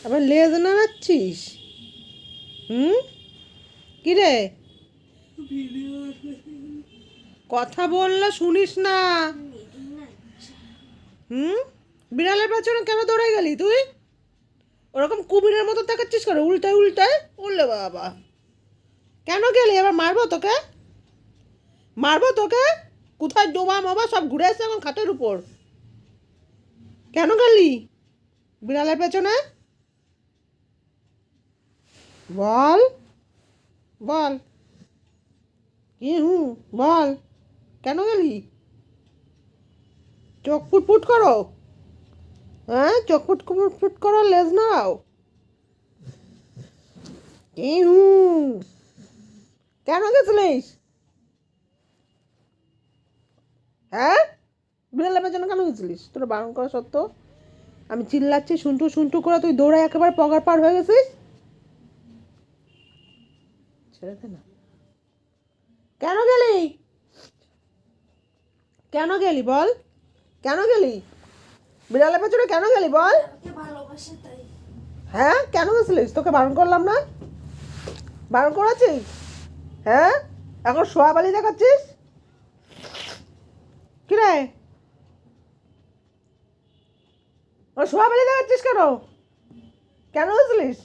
আবার লেজ নাড়াচ্ছিস? কি রে, কথা বললে শুনিস না? বিড়ালের পেছনে কেন দৌড়ে গেলি তুই? ওরকম কুমিরের মতো দেখাচ্ছিস করে উল্টায় উল্টায়? উল্লে বাবা, কেন গেলি? এবার মারবো তোকে, মারবো তোকে। কোথায় ডোবা মাবা সব ঘুরে আসছে এখন খাটের উপর। কেন গেলি বিড়ালের পেছনে? বল, বল, কি বল, কেন গেলি? চোখ ফুটফুট করো, হ্যাঁ চোখ ফুট করো, লেজ নাও। কি কেন গেছিলিস? হ্যাঁ, বিড়ালের পেছনে কেন গেছিলিস? তোর বারণ করা সত্ত্বেও আমি চিল্লাচ্ছি শুনটু শুনটু করে তুই দৌড়ে একেবারে পগার পার হয়ে গেছিস। ছেড়ে দে না। কেন গেলি? কেন গেলি বল, কেন গেলি বিড়ালের পেছনে? কেন গেলি বল? হ্যাঁ কেন গেছিলিস? তোকে বারণ করলাম না? বারণ করেছিস? হ্যাঁ, এখন শোয়াবালি দেখাচ্ছিস? কি রে, ও শোয়াবালি দেখাচ্ছিস কেন? কেন গেছিলিস?